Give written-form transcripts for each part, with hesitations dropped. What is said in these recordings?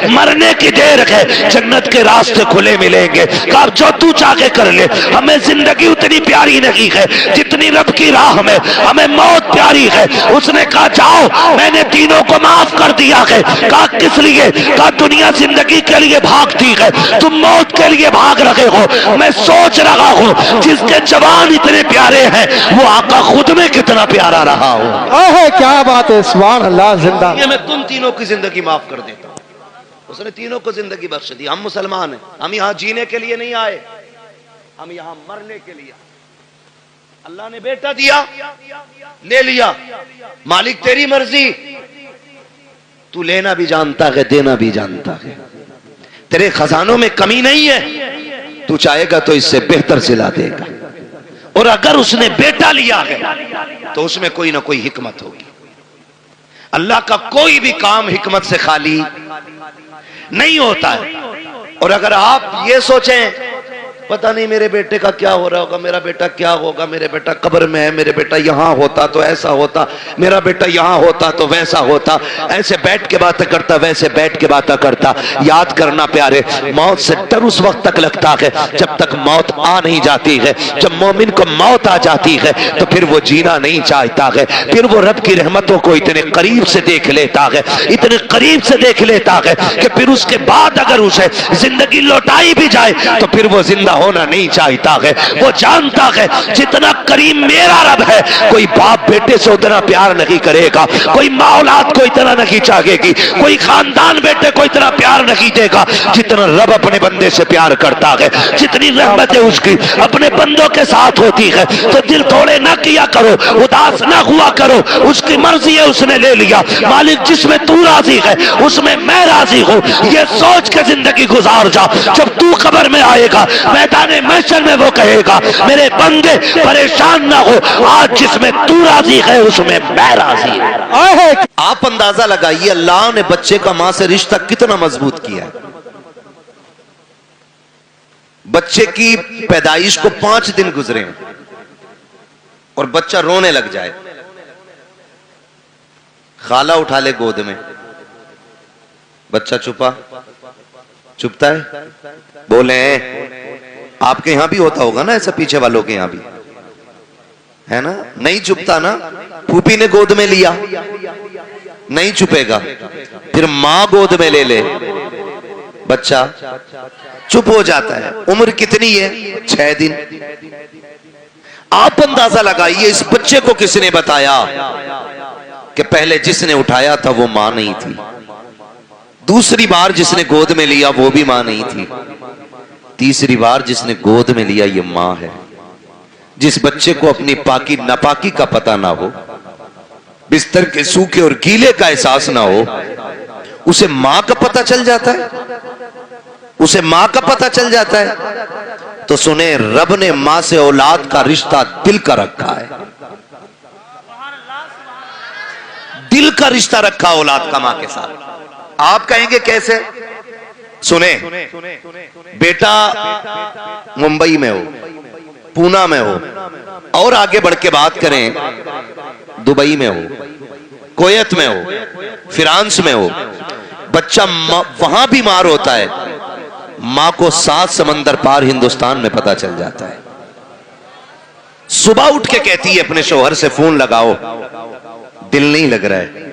मरने की देर है, जन्नत के रास्ते खुले मिलेंगे। कहा जो तू चाहे कर ले, हमें जिंदगी उतनी प्यारी नहीं है जितनी रब की राह में हमें मौत प्यारी है। उसने कहा जाओ, मैंने तीनों को माफ कर दिया है। कहा किस लिए? कहा दुनिया जिंदगी के लिए भागती है, तुम मौत के लिए भाग रहे हो। मैं सोच रहा हूं जिसके जवान इतने प्यारे हैं वो आका खुद में कितना प्यारा रहा हो। क्या बात है, सुभान अल्लाह। जिंदा मैं तुम तीनों की जिंदगी माफ कर देता हूं। उसने तीनों को जिंदगी बख्श दी। हम मुसलमान हैं, हम यहां जीने के लिए नहीं आए, हम यहां मरने के लिए। अल्लाह ने बेटा दिया, ले लिया, मालिक तेरी मर्जी। तू लेना भी जानता है, देना भी जानता है, तेरे खजानों में कमी नहीं है। तू चाहेगा तो इससे बेहतर सिला देगा। और अगर उसने बेटा लिया है तो उसमें कोई ना कोई हिकमत होगी। अल्लाह का कोई भी काम हिकमत से खाली नहीं होता है। और अगर आप ये सोचें पता नहीं मेरे बेटे का क्या हो रहा होगा, मेरा बेटा क्या होगा, मेरे बेटा कब्र में है, मेरे बेटा यहां होता तो ऐसा होता, मेरा बेटा यहां होता तो वैसा होता, ऐसे बैठ के बातें करता, वैसे बैठ के बातें करता। याद करना प्यारे, मौत से डर उस वक्त तक लगता है जब तक मौत आ नहीं जाती है। जब मोमिन को मौत आ जाती है तो फिर वो जीना नहीं चाहता है, फिर वो रब की रहमतों को इतने करीब से देख लेता है, इतने करीब से देख लेता है कि फिर उसके बाद अगर उसे जिंदगी लौटाई भी जाए तो फिर वो जिंदा होना नहीं चाहता है। वो जानता है जितना करीम मेरा रब है, कोई बाप बेटे से उतना प्यार नहीं करेगा, कोई माँ औलाद को इतना नहीं चाहेगी, कोई खानदान बेटे को इतना प्यार नहीं देगा जितना रब अपने बंदे से प्यार करता है। जितनी रहमत है उसकी अपने बंदों के साथ होती है। तो दिल तोड़े ना किया करो, उदास ना हुआ करो, उसकी मर्जी है, उसने ले लिया। मालिक जिसमें तू राजी है उसमें मैं राजी हूं, ये सोच के जिंदगी गुजार जा। जब तू कब्र में आएगा मैदान महशर में वो कहेगा मेरे बंदे परेशान ना हो, आज जिसमें तू राजी है उसमें मैं राजी हूं। आप अंदाजा लगाइए अल्लाह ने बच्चे का मां से रिश्ता कितना मजबूत किया है। बच्चे की पैदाइश को 5 दिन गुजरे और बच्चा रोने लग जाए, खाला उठा ले गोद में, बच्चा चुपता है। बोले आपके यहां भी होता होगा ना ऐसा, पीछे वालों के यहां भी है ना, नहीं चुपता ना। फूफी ने गोद में लिया, नहीं चुपेगा, फिर मां गोद में ले ले, बच्चा चुप हो जाता है। उम्र कितनी है? 6 दिन। आप अंदाजा लगाइए इस बच्चे को किसने बताया कि पहले जिसने उठाया था वो मां नहीं थी, दूसरी बार जिसने गोद में लिया वो भी मां नहीं थी, तीसरी बार जिसने गोद में लिया ये मां है। जिस बच्चे को अपनी पाकी नापाकी का पता ना हो, बिस्तर के सूखे और गीले का एहसास ना हो, उसे मां का पता चल जाता है, उसे मां का पता चल जाता है। तो सुने, रब ने मां से औलाद का रिश्ता दिल का रखा है, दिल का रिश्ता रखा औलाद का मां के साथ। आप कहेंगे कैसे? सुने, बेटा मुंबई में हो, पूना में हो, और आगे बढ़ के बात करें दुबई में हो, कुवैत में हो, फ्रांस में हो, बच्चा वहां बीमार होता है, मां को 7 समंदर पार हिंदुस्तान में पता चल जाता है। सुबह उठ के कहती है अपने शौहर से फोन लगाओ, दिल नहीं लग रहा है,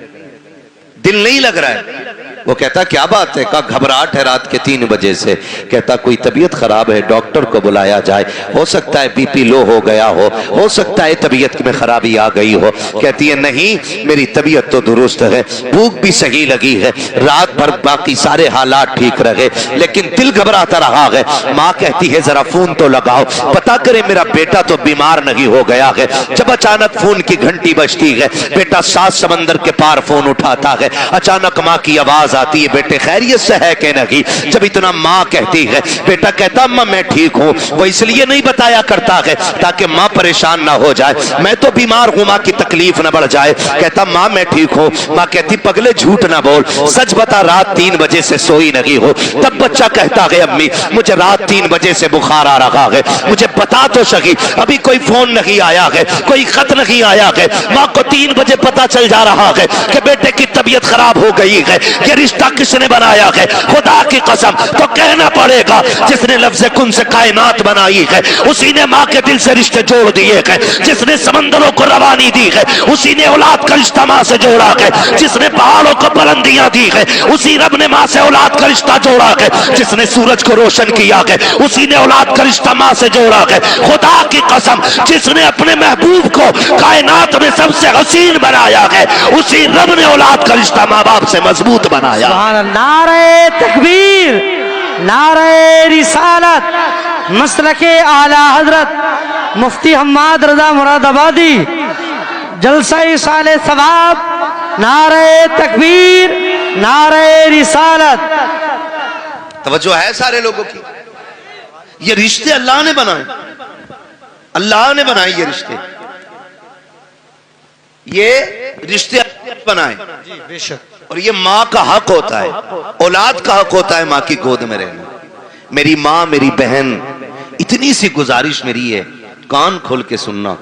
दिल नहीं लग रहा है। वो कहता क्या बात है? का घबराहट है रात के 3 बजे से। कहता कोई तबीयत खराब है, डॉक्टर को बुलाया जाए, हो सकता है बीपी लो हो गया हो सकता है तबीयत में खराबी आ गई हो। कहती है नहीं, मेरी तबीयत तो दुरुस्त है, भूख भी सही लगी है, रात भर बाकी सारे हालात ठीक रहे, लेकिन दिल घबराता रहा है। माँ कहती है जरा फोन तो लगाओ, पता करे मेरा बेटा तो बीमार नहीं हो गया है। जब अचानक फोन की घंटी बजती है, बेटा 7 समंदर के पार फोन उठाता है। अचानक माँ की आवाज आती है, बेटे खैरियत से है कि नहीं? जब इतना माँ कहती है, बेटा कहता अम्मा मैं ठीक हूँ। वो इसलिए नहीं बताया करता है ताकि माँ परेशान ना हो जाए, मैं तो बीमार हूँ, माँ की तकलीफ ना बढ़ जाए। कहता माँ मैं ठीक हूँ। माँ कहती पगले झूठ ना बोल, सच बता रात 3 बजे से सोई नहीं हो। तब बच्चा कहता है अम्मी मुझे रात 3 बजे से बुखार आ रहा है, मुझे बता तो सही, अभी कोई फोन नहीं आया है, कोई खत नहीं आया है। माँ को 3 बजे पता चल जा रहा है कि बेटे की तबीयत खराब हो गई है, ये रिश्ता किसने बनाया है? खुदा की कसम तो कहना पड़ेगा जिसने लफ्ज़ कुन से कायनात बनाई है उसी ने माँ के दिल से रिश्ते जोड़ दिए हैं। जिसने समंदरों को रवानी दी है उसी ने औलाद का रिश्ता माँ से जोड़ा है। जिसने पहाड़ों को बुलंदियां दी है उसी रब ने माँ से औलाद का रिश्ता जोड़ा है। जिसने सूरज को रोशन किया है उसी ने औलाद का रिश्ता माँ से जोड़ा है। खुदा की कसम जिसने अपने महबूब को कायनात में सबसे हसीन बनाया है उसी रब ने औलाद का रिश्ता माँ बाप से मजबूत बनाया। नारे तकबीर, नारे रिसालत, मसलके आला हजरत मुफ्ती हम्माद रजा मुरादाबादी, जलसा साले सवाब, नारे तकबीर, नारे रिसालत। तवज्जो है सारे लोगों की। ये रिश्ते अल्लाह ने बनाए, अल्लाह ने बनाए ये रिश्ते, ये रिश्ते बनाए। बेशक। और ये माँ का हक होता है, औलाद का हक होता है माँ की गोद में रहना। मेरी माँ, मेरी बहन, इतनी सी गुजारिश मेरी है, कान खोल के सुनना।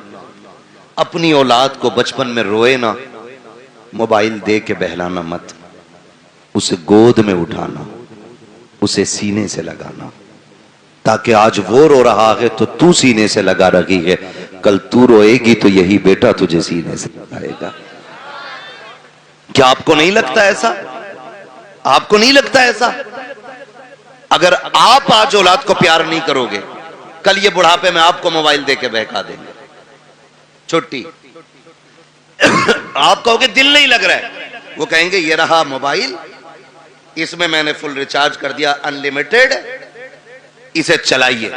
अपनी औलाद को बचपन में रोए ना, मोबाइल दे के बहलाना मत। उसे गोद में उठाना, उसे सीने से लगाना, ताकि आज वो रो रहा है तो तू सीने से लगा रही है, कल तू रोएगी तो यही बेटा तुझे सीने से लगाएगा। क्या आपको नहीं लगता ऐसा? आपको नहीं लगता ऐसा? अगर आप आज औलाद को प्यार नहीं करोगे, कल ये बुढ़ापे में आपको मोबाइल देके बहका देंगे। छुट्टी आप कहोगे दिल नहीं लग रहा है, वो कहेंगे ये रहा मोबाइल, इसमें मैंने फुल रिचार्ज कर दिया, अनलिमिटेड, इसे चलाइए।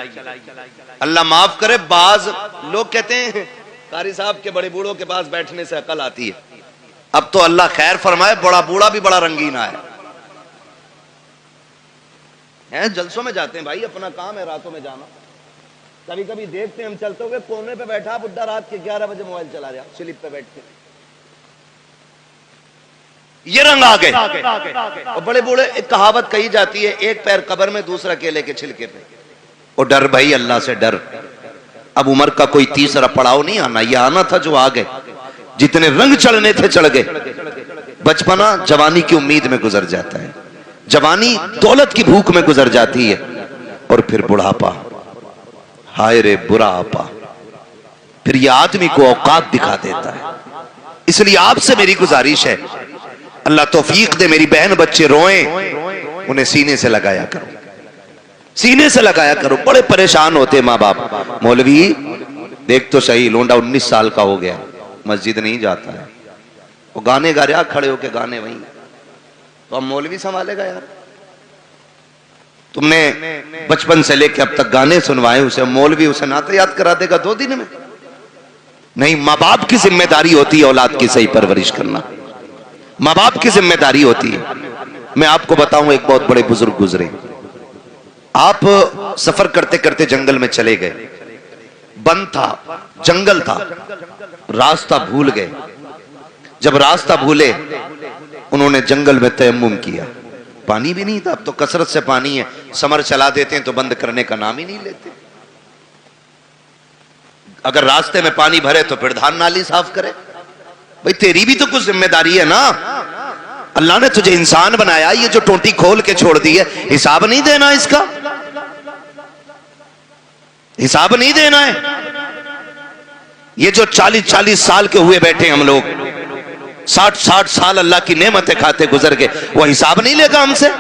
अल्लाह माफ करे, बाज लोग कहते हैं कारी साहब के बड़े बूढ़ों के पास बैठने से अकल आती है। अब तो अल्लाह खैर फरमाए, बड़ा बूढ़ा भी बड़ा रंगीन आया है। जलसों में जाते हैं भाई, अपना काम है रातों में जाना। कभी कभी देखते हैं हम चलते हुए, कोने पे बैठा बुड्ढा, रात के 11 बजे मोबाइल चला रहा स्लिप पे बैठ के। ये रंग आ गए। और बड़े बूढ़े, एक कहावत कही जाती है, एक पैर कब्र में, दूसरा केले के छिलके पे। और डर भाई, अल्लाह से डर। अब उम्र का कोई तीसरा पड़ाव नहीं आना, ये आना था जो आ गए। जितने रंग चढ़ने थे चढ़ गए। बचपना जवानी की उम्मीद में गुजर जाता है, जवानी दौलत की भूख में गुजर जाती है, और फिर बुढ़ापा, हाय रे बुरा आपा। फिर ये आदमी को औकात दिखा देता है। इसलिए आपसे मेरी गुजारिश है, अल्लाह तौफीक दे, मेरी बहन बच्चे रोएं, उन्हें सीने से लगाया करो, सीने से लगाया करो। बड़े परेशान होते माँ बाप। मौलवी देख तो सही, लोंडा 19 साल का हो गया, मस्जिद नहीं जाता है, वो गाने गा रहा, खड़े होके गाने वहीं, तो अब मौलवी संभालेगा यार? तुमने बचपन से लेकर अब तक गाने सुनवाए उसे, मौलवी उसे नाते याद करा देगा 2 दिन में? नहीं, माँ बाप की जिम्मेदारी होती है औलाद की सही परवरिश करना, माँ बाप की जिम्मेदारी होती है। मैं आपको बताऊं, एक बहुत बड़े बुजुर्ग गुजरे, आप सफर करते करते जंगल में चले गए, बंद था, जंगल था, रास्ता भूल गए। जब रास्ता भूले, उन्होंने जंगल में तयम्मुम किया, पानी भी नहीं था, अब तो कसरत से पानी है, समर चला देते हैं तो बंद करने का नाम ही नहीं लेते। अगर रास्ते में पानी भरे तो फिर धान नाली साफ करे। भाई तेरी भी तो कुछ जिम्मेदारी है ना, अल्लाह ने तुझे इंसान बनाया, ये जो टोटी खोल के छोड़ दी है, हिसाब नहीं देना इसका, हिसाब नहीं देना है। ये जो 40-40 साल के हुए बैठे हम लोग, 60-60 साल अल्लाह की नेमतें खाते गुजर गए, वो हिसाब नहीं लेगा हमसे?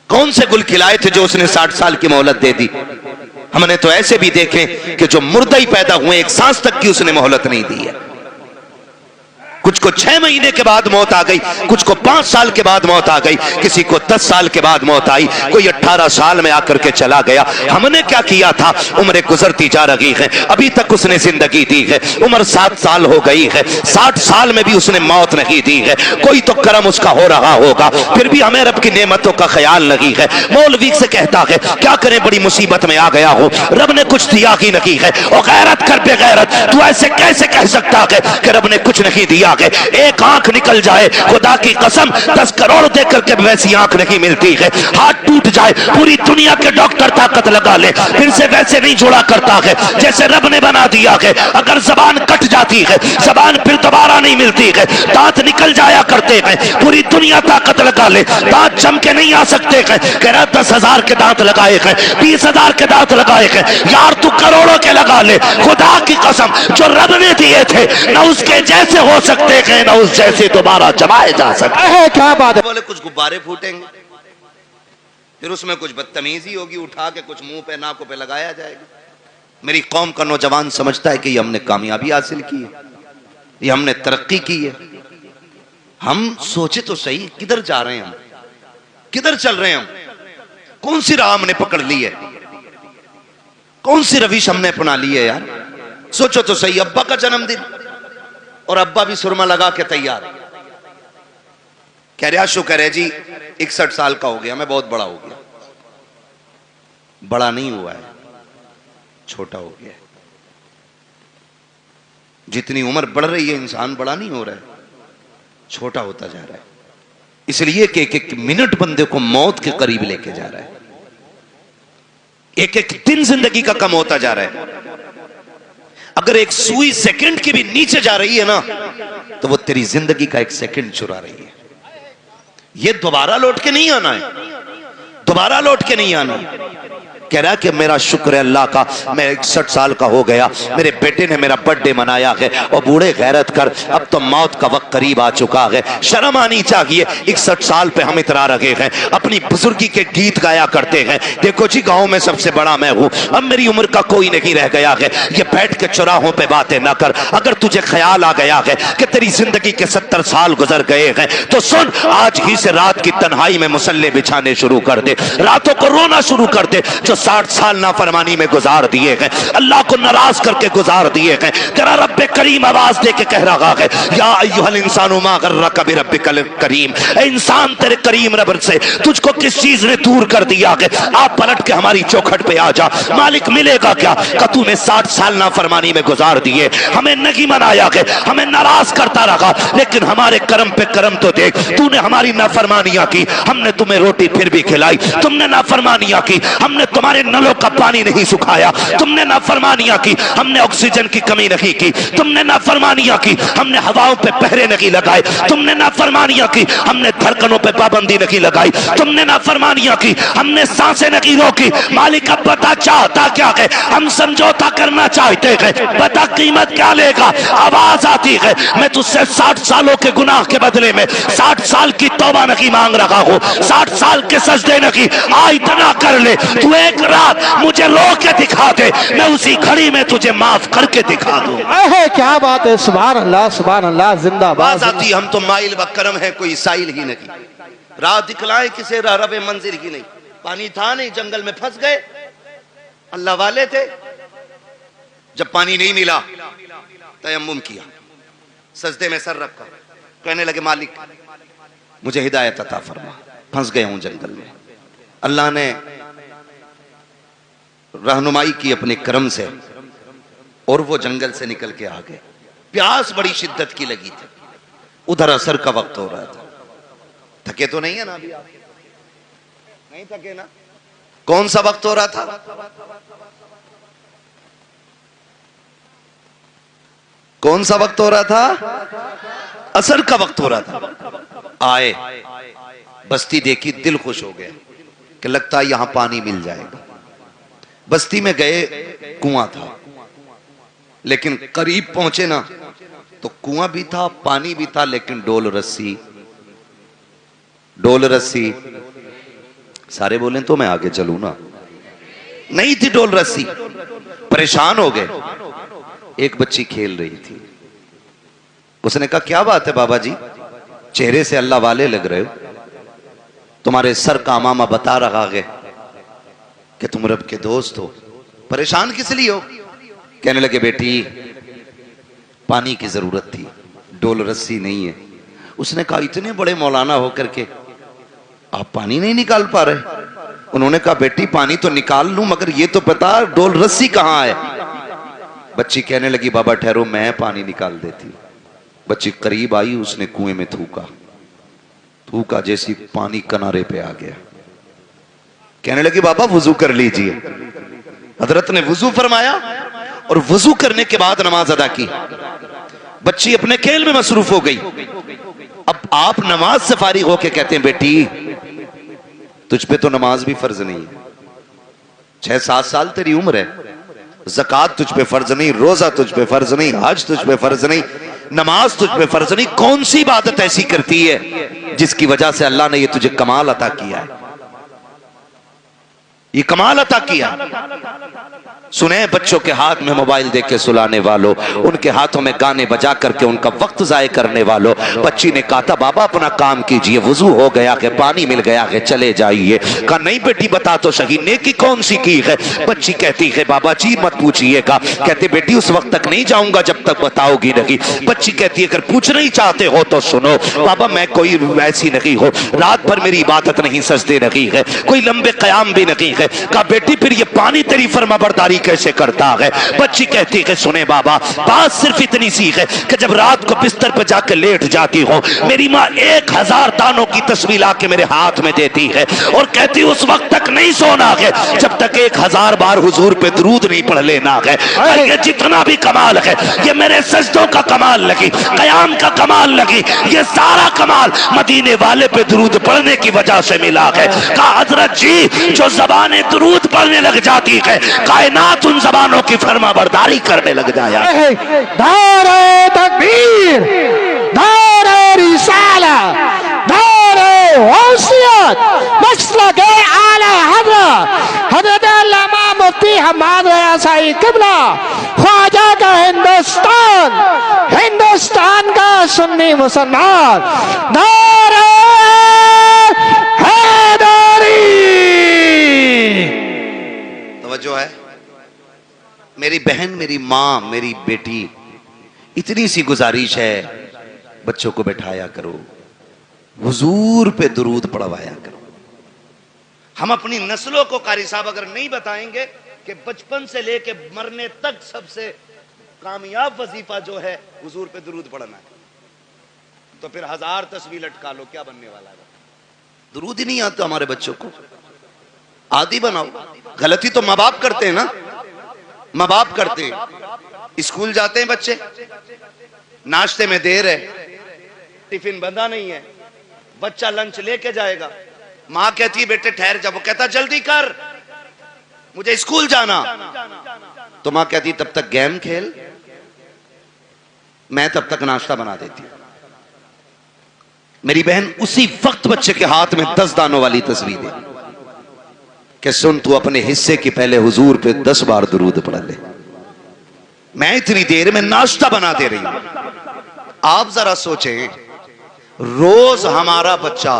कौन से गुल खिलाए थे जो उसने 60 साल की मोहलत दे दी? हमने तो ऐसे भी देखे कि जो मुर्दा ही पैदा हुए, एक सांस तक की उसने मोहलत नहीं दी है। कुछ को 6 महीने के बाद मौत आ गई, कुछ को 5 साल के बाद मौत आ गई, किसी को 10 साल के बाद मौत आई, कोई 18 साल में आकर के चला गया। हमने क्या किया था? उम्र गुजरती जा रही है, अभी तक उसने जिंदगी दी है, उम्र 7 साल हो गई है, 60 साल में भी उसने मौत नहीं दी है। कोई तो करम उसका हो रहा होगा, फिर भी हमें रब की नेमतों का ख्याल नहीं है। मौलवी से कहता है क्या करें, बड़ी मुसीबत में आ गया हो, रब ने कुछ दिया ही नहीं है। और गैरत कर बेगैरत, तू ऐसे कैसे कह सकता है कि रब ने कुछ नहीं दिया है? है, एक आंख निकल जाए खुदा की कसम 10 करोड़ देकर के वैसी आंख नहीं मिलती है। हाथ टूट जाए पूरी दुनिया के डॉक्टर ताकत लगा ले, फिर से वैसे नहीं जुड़ा करता है जैसे रब ने बना दिया है। अगर जबान कट जाती है, जबान फिर दोबारा नहीं मिलती है। दांत निकल जाया करते हैं, पूरी दुनिया ताकत लगा ले, दांत जम के नहीं आ सकते हैं। कह रहा 10,000 के दांत लगाए हैं, 20,000 के दांत लगाए हैं, यार तू करोड़ों के लगा ले, खुदा की कसम जो रब ने दिए थे ना उसके जैसे हो सकते हैं ना उस जैसे दोबारा जमाए जा सकते हैं। क्या बात है। बोले कुछ गुब्बारे फूटेंगे, फिर उसमें कुछ बदतमीजी होगी, उठा के कुछ मुंह पे नाकों पे लगाया जाएगा। मेरी कौम का नौजवान समझता है कि ये हमने कामयाबी हासिल की है, ये हमने तरक्की की है। हम सोचे तो सही किधर जा रहे हैं, हम किधर चल रहे हैं, हम कौन सी राह हमने पकड़ ली है, कौन सी रविश हमने अपना ली है यार। सोचो तो सही, अब्बा का जन्मदिन और अब्बा भी सुरमा लगा के तैयार, कह रहे आशु कह रहे जी 61 साल का हो गया, मैं बहुत बड़ा हो गया। बड़ा नहीं हुआ है, छोटा हो गया। जितनी उम्र बढ़ रही है इंसान बड़ा नहीं हो रहा है, छोटा होता जा रहा है। इसलिए कि एक मिनट बंदे को मौत के करीब लेके जा रहा है, एक दिन जिंदगी का कम होता जा रहा है। अगर एक सुई सेकंड की भी नीचे जा रही है ना तो वो तेरी जिंदगी का एक सेकंड चुरा रही है। ये दोबारा लौट के नहीं आना है, दोबारा लौट के नहीं आना। कह रहा कि मेरा शुक्र है अल्लाह का, मैं 61 साल का हो गया, मेरे बेटे ने मेरा बर्थडे मनाया है और बूढ़े गैरत कर, अब तो मौत का वक्त करीब आ चुका है, शर्म आनी चाहिए। 61 साल पे हम इतरा रखे हैं, अपनी बुजुर्गी के गीत गाया करते हैं। देखो जी गांव में सबसे बड़ा मैं हूं, अब मेरी उम्र का कोई नहीं रह गया है। ये बैठ के चौराहों पे बातें ना कर। अगर तुझे ख्याल आ गया है कि तेरी जिंदगी के 70 साल गुजर गए हैं तो सुन, आज ही से रात की तन्हाई में मुसल्ले बिछाने शुरू कर दे, रातों को रोना शुरू कर दे। जो 60 साल नाफरमानी में गुजार दिए हैं, अल्लाह को नाराज करके गुजार दिए हैं, तेरा रब्बे करीम आवाज दे के कह रहा है या अय्युहल इंसानु मा गर्रका बिरब्बिकल करीम। ए इंसान, तेरे करीम रब से तुझको किस चीज ने दूर कर दिया है? आप पलट के हमारी चौखट पे आ जा, मालिक मिलेगा क्या? का तूने 60 साल नाफरमानी में गुजार दिए, हमें नहीं मनाया है, हमें नाराज करता रहा, लेकिन हमारे कर्म पे कर्म तो देख, तूने हमारी नाफरमानियां की, हमने तुम्हें रोटी फिर भी खिलाई, तुमने नाफरमानियां की, हमने तुम्हारे नलों का पानी नहीं सुखाया, तुमने नाफरमानियां की, हमने ऑक्सीजन की कमी नहीं की, तुमने नाफरमानियां की, हमने हवाओं पे पहरे नहीं लगाए, तुमने नाफरमानियां की, हमने धड़कनों पे पाबंदी नहीं लगाई, तुमने नाफरमानियां की, हमने सांसें नहीं रोकी। मालिक अब बता चाहता क्या है? हम समझौता करना चाहते हैं, बता कीमत क्या लेगा? आवाज आती है मैं तुझसे 60 सालों के गुनाह के बदले में 60 साल की तौबा नहीं मांग रहा हूं, 60 साल के सजदे नहीं। आ इतना कर ले, तू एक रात मुझे रो के दिखा दे, मैं उसी घड़ी में तुझे माफ करके दिखा दूं। क्या बात है, सुभान अल्लाह, सुभान अल्लाह, जिंदाबाद। आती हम तो माइल व करम है, कोई साइल ही नहीं, राह दिखलाए किसे रबे मंजिल ही नहीं। पानी था नहीं, जंगल में फंस गए, अल्लाह वाले थे। जब पानी नहीं मिला तयम्मुम किया, सजदे में सर रखा, कहने लगे मालिक मुझे हिदायत अता फरमा, फंस गया हूं जंगल में। अल्लाह ने रहनुमाई की अपने करम से और वो जंगल से निकल के आ गए। प्यास बड़ी शिद्दत की लगी थी, उधर असर का वक्त हो रहा था। थके तो नहीं है ना अभी आप? नहीं थके ना? कौन सा वक्त हो रहा था? कौन सा वक्त हो रहा था? असर का वक्त हो रहा था। आए, बस्ती देखी, दिल खुश हो गया कि लगता है यहां पानी मिल जाएगा। बस्ती में गए, कुआं था, लेकिन करीब पहुंचे ना तो कुआं भी था, पानी भी था, लेकिन डोल रस्सी, डोल रस्सी। सारे बोले तो मैं आगे चलूं ना, नहीं थी डोल रस्सी। परेशान हो गए। एक बच्ची खेल रही थी, उसने कहा क्या बात है बाबा जी, चेहरे से अल्लाह वाले लग रहे हो, तुम्हारे सर का मामा बता रहा है कि तुम रब के दोस्त हो, परेशान किस लिए हो? कहने लगे बेटी पानी की जरूरत थी, डोल रस्सी नहीं है। उसने कहा इतने बड़े मौलाना होकर के आप पानी नहीं निकाल पा रहे? उन्होंने कहा बेटी पानी तो निकाल लूं, मगर ये तो पता डोल रस्सी कहां है। बच्ची कहने लगी बाबा ठहरो, मैं पानी निकाल देती हूं। बच्ची करीब आई, उसने कुएं में थूका, थूका जैसी पानी किनारे पे आ गया। कहने लगी बाबा वुजू कर लीजिए। हजरत ने वुजू फरमाया और वुजू करने के बाद नमाज अदा की। बच्ची अपने खेल में मसरूफ हो गई। अब आप नमाज से फारिग होके कहते हैं बेटी तुझ पे तो नमाज भी फर्ज नहीं है, 6-7 साल तेरी उम्र है, ज़कात तुझ पे फर्ज नहीं, रोजा तुझ पे फर्ज नहीं, हज तुझ पे फर्ज नहीं, नमाज तुझ पे फर्ज नहीं, कौन सी इबादत ऐसी करती है जिसकी वजह से अल्लाह ने ये तुझे कमाल अता किया है, ये कमाल अता किया। सुने बच्चों के हाथ में मोबाइल देके के सुलाने वालों, उनके हाथों में गाने बजा करके उनका वक्त जाय करने वालों। बच्ची ने कहा था बाबा अपना काम कीजिए, वुजू हो गया है, पानी मिल गया है, चले जाइए। कहा नहीं बेटी बता तो सही नेकी कौन सी की है। बच्ची कहती है बाबा जी मत पूछिएगा। कहते बेटी उस वक्त तक नहीं जाऊंगा जब तक बताओगी नहीं। बच्ची कहती है अगर पूछना ही चाहते हो तो सुनो बाबा, मैं कोई ऐसी नहीं हो, रात भर मेरी इबादत नहीं, सजदे नहीं है, कोई लंबे कयाम भी नहीं है। कहा बेटी फिर ये पानी तेरी फरमाबरदारी कैसे करता है। बच्ची कहती है सुने बाबा बात सिर्फ इतनी सी है कि जब रात को बिस्तर पर जाकर लेट जाती हूँ मेरी माँ 1000 दानों की तस्वीर लाके मेरे हाथ में देती है और कहती उस वक्त तक नहीं सोना है जब तक 1000 बार हुजूर पे दरूद नहीं पढ़ लेना है। ये जितना भी कमाल है ये मेरे सजदों का कमाल लगी, कयाम का कमाल लगी, ये सारा कमाल मदीने वाले पे दरूद पढ़ने की वजह से मिला है। कहा हजरत जी जो जबानें दरूद पढ़ने लग जाती है कायनात उन जबानों की फरमाबरदारी करने लग जाया। नारे तकबीर, नारे रिसाला, नारे वसीयत, मसलके आला हज़रत हज़रत अल्लामा मुफ्ती हम्माद रज़ा साईं किबला, ख्वाजा का हिंदुस्तान, हिंदुस्तान का सुन्नी मुसलमान, नारे हैदरी। तवज्जो है मेरी बहन, मेरी मां, मेरी बेटी, इतनी सी गुजारिश है बच्चों को बैठाया करो, हुजूर पे दुरूद पढ़वाया करो। हम अपनी नस्लों को कारी साहब अगर नहीं बताएंगे कि बचपन से लेके मरने तक सबसे कामयाब वजीफा जो है हुजूर पे दुरूद पढ़ना है, तो फिर 1000 तस्वीर लटका लो, क्या बनने वाला है। दुरूद ही नहीं आता हमारे बच्चों को, आदि बनाओ। गलती तो माँ बाप करते हैं ना, माँ बाप करते हैं। स्कूल जाते हैं बच्चे, नाश्ते में देर है, टिफिन बंधा नहीं है, बच्चा लंच लेके जाएगा, माँ कहती है बेटे ठहर जा, वो कहता जल्दी कर मुझे स्कूल जाना, तो माँ कहती तब तक गेम खेल, मैं तब तक नाश्ता बना देती हूं। मेरी बहन उसी वक्त बच्चे के हाथ में 10 दानों वाली तस्वीर है कि सुन तू अपने हिस्से की पहले हुजूर पे 10 बार दुरूद पढ़ ले, मैं इतनी देर में नाश्ता बना दे रही हूं। आप जरा सोचें रोज हमारा बच्चा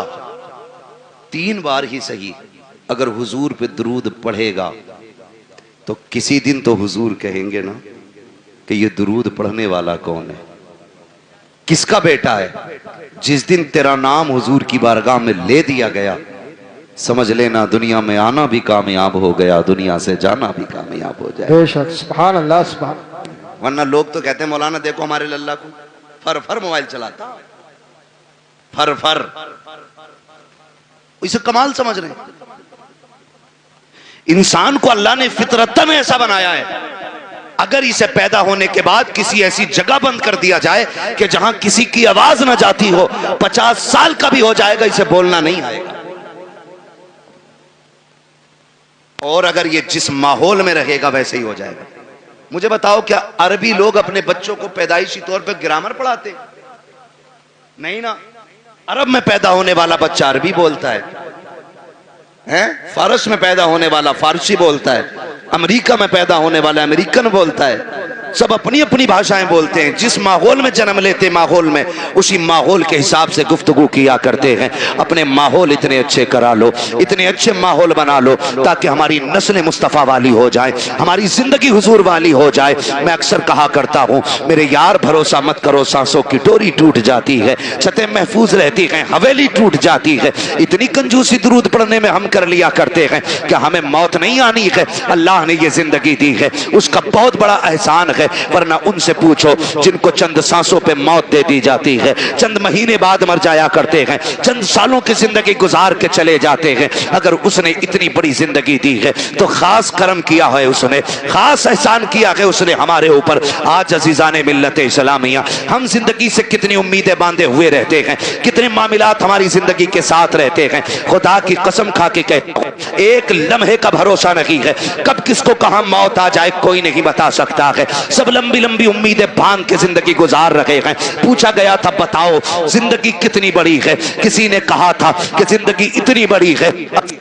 3 बार ही सही अगर हुजूर पे दुरूद पढ़ेगा तो किसी दिन तो हुजूर कहेंगे ना कि ये दुरूद पढ़ने वाला कौन है, किसका बेटा है। जिस दिन तेरा नाम हुजूर की बारगाह में ले दिया गया समझ लेना दुनिया में आना भी कामयाब हो गया, दुनिया से जाना भी कामयाब हो जाए। बेशक सुभान अल्लाह सुभान। वरना लोग तो कहते हैं मौलाना देखो हमारे लल्ला को फर फर मोबाइल चलाता, फर फर, इसे कमाल समझ रहे हैं। इंसान को अल्लाह ने फितरतन ऐसा बनाया है, अगर इसे पैदा होने के बाद किसी ऐसी जगह बंद कर दिया जाए कि जहां किसी की आवाज ना जाती हो, 50 साल का भी हो जाएगा इसे बोलना नहीं आएगा। और अगर ये जिस माहौल में रहेगा वैसे ही हो जाएगा। मुझे बताओ क्या अरबी लोग अपने बच्चों को पैदाइशी तौर पर ग्रामर पढ़ाते? नहीं ना। अरब में पैदा होने वाला बच्चा अरबी बोलता है, फारस में पैदा होने वाला फारसी बोलता है, अमेरिका में पैदा होने वाला अमेरिकन बोलता है, सब अपनी अपनी भाषाएं बोलते हैं। जिस माहौल में जन्म लेते माहौल में उसी माहौल के हिसाब से गुफ्तगू किया करते हैं। अपने माहौल इतने अच्छे करा लो, इतने अच्छे माहौल बना लो ताकि हमारी नस्ल मुस्तफ़ा वाली हो जाए, हमारी जिंदगी हुजूर वाली हो जाए। मैं अक्सर कहा करता हूँ मेरे यार भरोसा मत करो, सांसों की डोरी टूट जाती है, छतें महफूज रहती हैं, हवेली टूट जाती है। इतनी कंजूसी दुरूद पढ़ने में हम कर लिया करते हैं कि हमें मौत नहीं आनी है, अल्लाह ने ये जिंदगी दी है उसका बहुत बड़ा एहसान है। है, वरना उनसे पूछो जिनको चंद सांसों पे मौत दे दी जाती है, चंद महीने बाद मर जाया करते हैं, चंद सालों की जिंदगी गुजार के चले जाते हैं। अगर उसने इतनी बड़ी जिंदगी दी है तो खास करम किया है उसने, खास एहसान किया है उसने हमारे ऊपर। आज अजीजाने मिल्लत इस्लामिया, हम जिंदगी से कितनी उम्मीदें बांधे हुए रहते हैं, कितने मामलात हमारी जिंदगी के साथ रहते हैं। खुदा की कसम खा के कहते हैं, एक लम्हे का भरोसा नहीं है, कब किसको कहां मौत आ जाए कोई नहीं बता सकता है। सब लंबी लंबी उम्मीदें बांध के जिंदगी गुजार रहे हैं। पूछा गया था बताओ जिंदगी कितनी बड़ी है, किसी ने कहा था कि जिंदगी इतनी बड़ी है,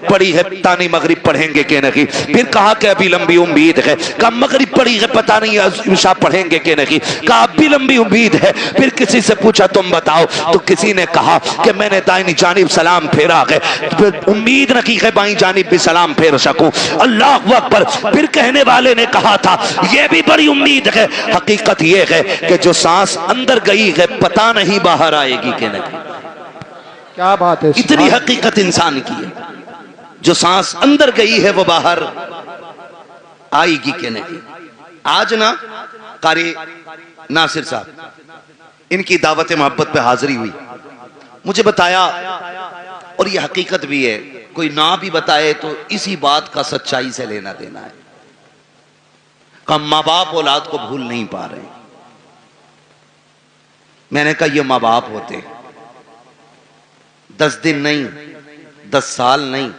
बड़ी है तानी मगरिब पढ़ेंगे कि नहीं, फिर कहा कि अभी लंबी उम्मीद है, कहा मगरिब पड़ी है पता नहीं इशा पढ़ेंगे कि नहीं, कहा अभी लंबी उम्मीद है। फिर किसी से पूछा तुम बताओ, तो किसी ने कहा कि मैंने दाहिनी जानिब सलाम फेरा है, उम्मीद न की है बाईं जानिब भी सलाम फेर सकूं। अल्लाह अकबर। फिर कहने वाले ने कहा था यह भी बड़ी उम्मीद है, हकीकत यह है कि जो सांस अंदर गई है पता नहीं बाहर आएगी कि नहीं। क्या बात है, इतनी हकीकत इंसान की है, जो सांस अंदर गई है वो बाहर आएगी कि नहीं। आज ना कारी नासिर साहब, इनकी दावत मोहब्बत पे हाजिरी हुई, मुझे बताया और ये हकीकत भी है, कोई ना भी बताए तो इसी बात का सच्चाई से लेना देना है। कहा माँ बाप औलाद को भूल नहीं पा रहे। मैंने कहा ये माँ बाप होते 10 दिन नहीं, 10 साल नहीं,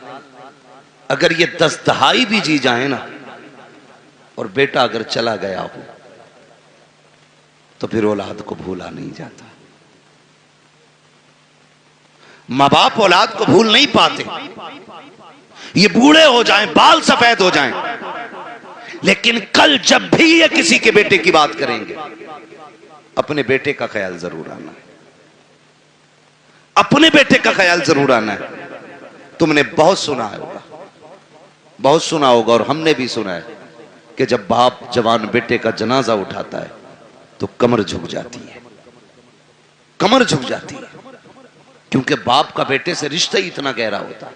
अगर ये 10 दहाई भी जी जाए ना, और बेटा अगर चला गया हो तो फिर औलाद को भूला नहीं जाता। माँ बाप औलाद को भूल नहीं पाते, ये बूढ़े हो जाएं, बाल सफेद हो जाएं, लेकिन कल जब भी ये किसी के बेटे की बात करेंगे अपने बेटे का ख्याल जरूर आना है, अपने बेटे का ख्याल जरूर आना है। तुमने बहुत सुना होगा, बहुत सुना होगा, और हमने भी सुना है कि जब बाप जवान बेटे का जनाजा उठाता है तो कमर झुक जाती है, कमर झुक जाती है, क्योंकि बाप का बेटे से रिश्ता ही इतना गहरा होता है।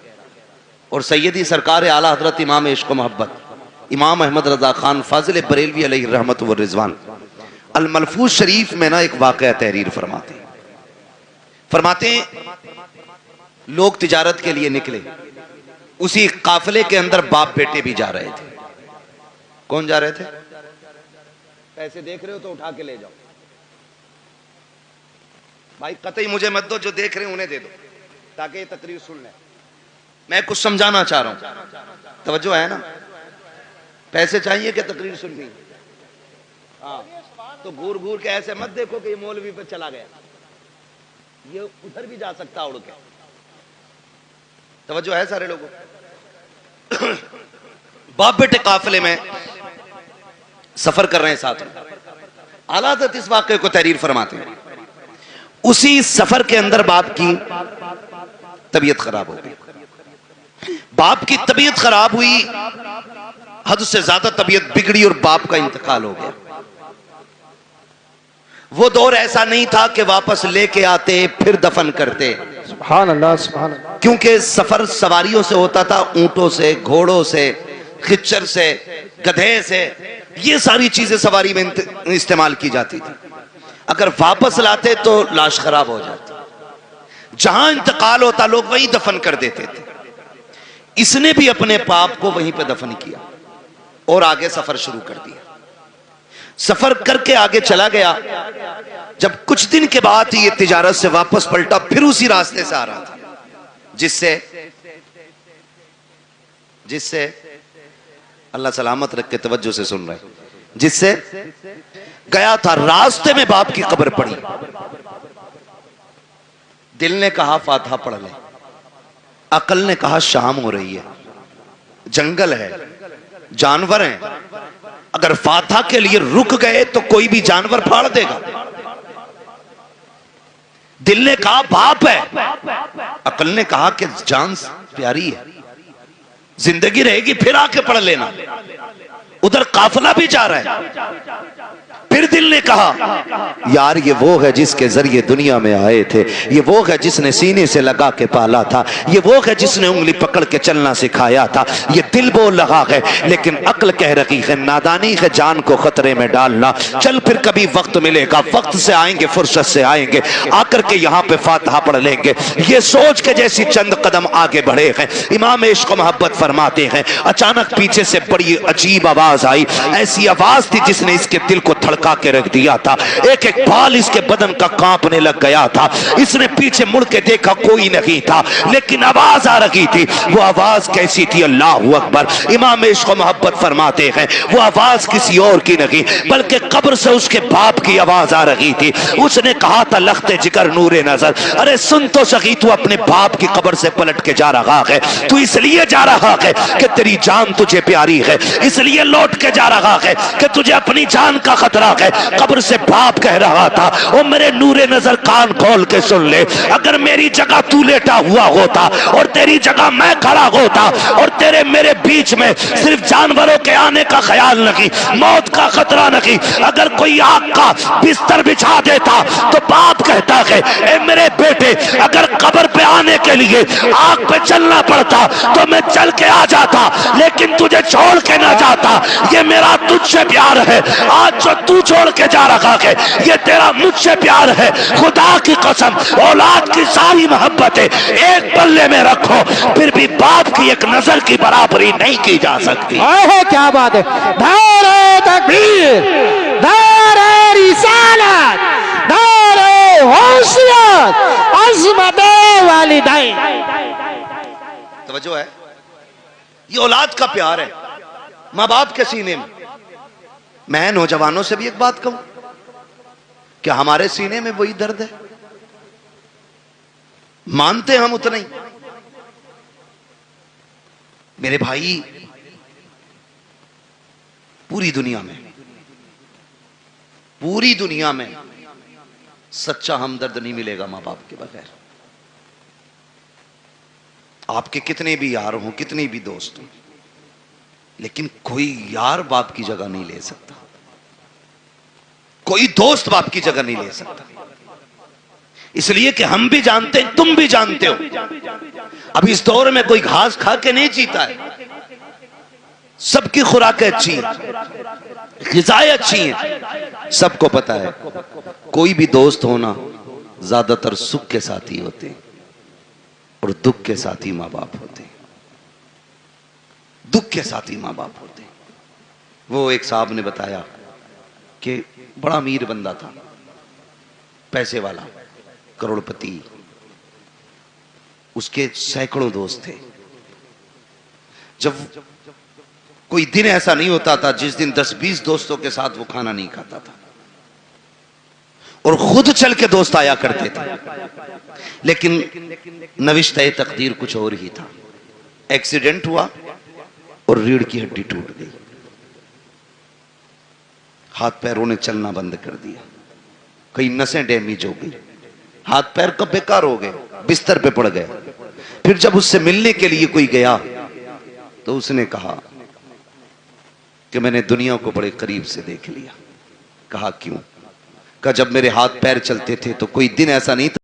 और सैयदी सरकार आला हजरत इमाम इश्क व मोहब्बत इमाम अहमद रजा खान फाजिल बरेलवी अलैहि रहमत व रिजवान अल मलफूज शरीफ में ना एक वाकया तहरीर फरमाते लोग तिजारत के लिए निकले, उसी काफिले के अंदर बाप बेटे भी जा रहे थे। कौन जा रहे थे? पैसे देख रहे हो तो उठा के ले जाओ भाई, कतई मुझे मत दो, जो देख रहे हैं उन्हें दे दो ताकि ये तकरीर सुन लें। मैं कुछ समझाना चाह रहा हूं, तवज्जो है ना? पैसे चाहिए कि तकरीर सुननी? हाँ, तो घूर घूर के ऐसे मत देखो कि ये मौलवी पे चला गया, ये उधर भी जा सकता उड़ के। तवज्जो है सारे लोगों? बाप बेटे काफिले में सफर कर रहे हैं साथ में। आला हज़रत इस वाक़े को तहरीर फरमाते हैं, उसी सफर के अंदर बाप की तबीयत खराब हो गई। बाप की तबीयत खराब हुई, हद से ज्यादा तबीयत बिगड़ी और बाप का इंतकाल हो गया। वो दौर ऐसा नहीं था कि वापस लेके आते फिर दफन करते, सुभान अल्लाह, सुभान अल्लाह। क्योंकि सफर सवारियों से होता था, ऊंटों से, घोड़ों से, खच्चर से, गधे से, ये सारी चीजें सवारी में इस्तेमाल की जाती थी। अगर वापस लाते तो लाश खराब हो जाती, जहां इंतकाल होता लोग वहीं दफन कर देते थे। इसने भी अपने पाप को वहीं पे दफन किया और आगे सफर शुरू कर दिया। सफर करके आगे चला गया। जब कुछ दिन के बाद ये तिजारत से वापस पलटा, फिर उसी रास्ते से आ रहा था जिससे अल्लाह सलामत रख के तवज्जो से सुन रहे, जिससे गया था। रास्ते में बाप की कब्र पड़ी। दिल ने कहा फातिहा पढ़ ले, अकल ने कहा शाम हो रही है, जंगल है, जानवर हैं, अगर फातिहा के लिए रुक गए तो कोई भी जानवर फाड़ देगा। दिल ने कहा बाप है, अकल ने कहा कि जान प्यारी है, जिंदगी रहेगी फिर आके पढ़ लेना। उधर काफिला भी जा रहा है, फिर दिल ने कहा यार ये वो है जिसके जरिए दुनिया में आए थे, ये वो है जिसने सीने से लगा के पाला था, ये वो है जिसने उंगली पकड़ के चलना सिखाया था। ये दिल बोल रहा है लेकिन अक्ल कह रही है नादानी है जान को खतरे में डालना। चल फिर कभी वक्त मिलेगा, वक्त से आएंगे फुर्सत से आएंगे, आकर के यहाँ पे फातिहा पढ़ लेंगे। ये सोच के जैसी चंद कदम आगे बढ़े हैं, इमाम इश्क मोहब्बत फरमाते हैं अचानक पीछे से बड़ी अजीब आवाज आई। ऐसी आवाज थी जिसने इसके दिल को थड़का के रख दिया था। एक एक बाल इसके बदन का कांपने लग गया था। इसने पीछे मुड़ के देखा, कोई नहीं था, लेकिन आवाज आ रही थी। वो आवाज कैसी थी? अल्लाह अकबर। इमाम इश्क मोहब्बत फरमाते हैं वो आवाज किसी और की नहीं बल्कि कब्र से उसके बाप की आवाज आ रही थी। उसने कहा था लखते जिगर नूरे नजर, अरे सुन तो सही, तू अपने बाप की कब्र से पलट के जा रहा है। तू इसलिए जा रहा है कि तेरी जान तुझे प्यारी है, इसलिए लौट के जा रहा है कि तुझे अपनी जान का खतरा है। कब्र से बाप कह रहा था ओ मेरे नूरे नजर कान खोल के सुन ले, अगर मेरी जगह तू लेटा हुआ होता और तेरी जगह मैं खड़ा होता और तेरे मेरे बीच में सिर्फ जानवरों के आने का ख्याल नहीं, मौत का खतरा नहीं, अगर कोई आग का बिस्तर बिछा देता तो बाप कहता है ए मेरे बेटे अगर कब्र पे आने के लिए आग पे चलना पड़ता तो मैं चल के आ जाता, लेकिन तुझे छोड़ के ना जाता। ये मेरा तुझसे प्यार है। आज जो तू छोड़ के जा रहा है ये तेरा मुझसे प्यार है। खुदा की कसम औलाद की सारी मोहब्बतें एक पल्ले में रखो, फिर भी बाप की एक नजर की बराबरी नहीं की जा सकती। है क्या बात है। नारे तकबीर, नारे रिसालत, नारे होशियत, अज़मत वालिदैन। तवज्जो है, ये औलाद का प्यार है माँ बाप के सीने में। मैं नौजवानों से भी एक बात कहूं, क्या हमारे सीने में वही दर्द है? मानते हम उतना ही। मेरे भाई, पूरी दुनिया में सच्चा हमदर्द नहीं मिलेगा मां बाप के बगैर। आपके कितने भी यार हों, कितने भी दोस्त हों, लेकिन कोई यार बाप की जगह नहीं ले सकता, कोई दोस्त बाप की जगह नहीं ले सकता। इसलिए कि हम भी जानते हैं, तुम भी जानते हो, अब इस दौर में कोई घास खा के नहीं जीता है। सबकी खुराकें अच्छी हैं, ग़िज़ाएं अच्छी हैं, सबको पता है। कोई भी दोस्त होना ज्यादातर सुख के साथी होते हैं और दुख के साथी माँ बाप होते हैं। दुख के साथी माँ बाप होते हैं। वो एक साहब ने बताया कि बड़ा अमीर बंदा था, पैसे वाला, करोड़पति, उसके सैकड़ों दोस्त थे। जब कोई दिन ऐसा नहीं होता था जिस दिन 10-20 दोस्तों के साथ वो खाना नहीं खाता था, और खुद चल के दोस्त आया करते थे। लेकिन नविश्ते तकदीर कुछ और ही था। एक्सीडेंट हुआ और रीढ़ की हड्डी टूट गई, हाथ पैरों ने चलना बंद कर दिया, कई नसें डैमेज हो गई, हाथ पैर कब बेकार हो गए, बिस्तर पे पड़ गए। फिर जब उससे मिलने के लिए कोई गया तो उसने कहा कि मैंने दुनिया को बड़े करीब से देख लिया। कहा क्यों? कहा जब मेरे हाथ पैर चलते थे तो कोई दिन ऐसा नहीं था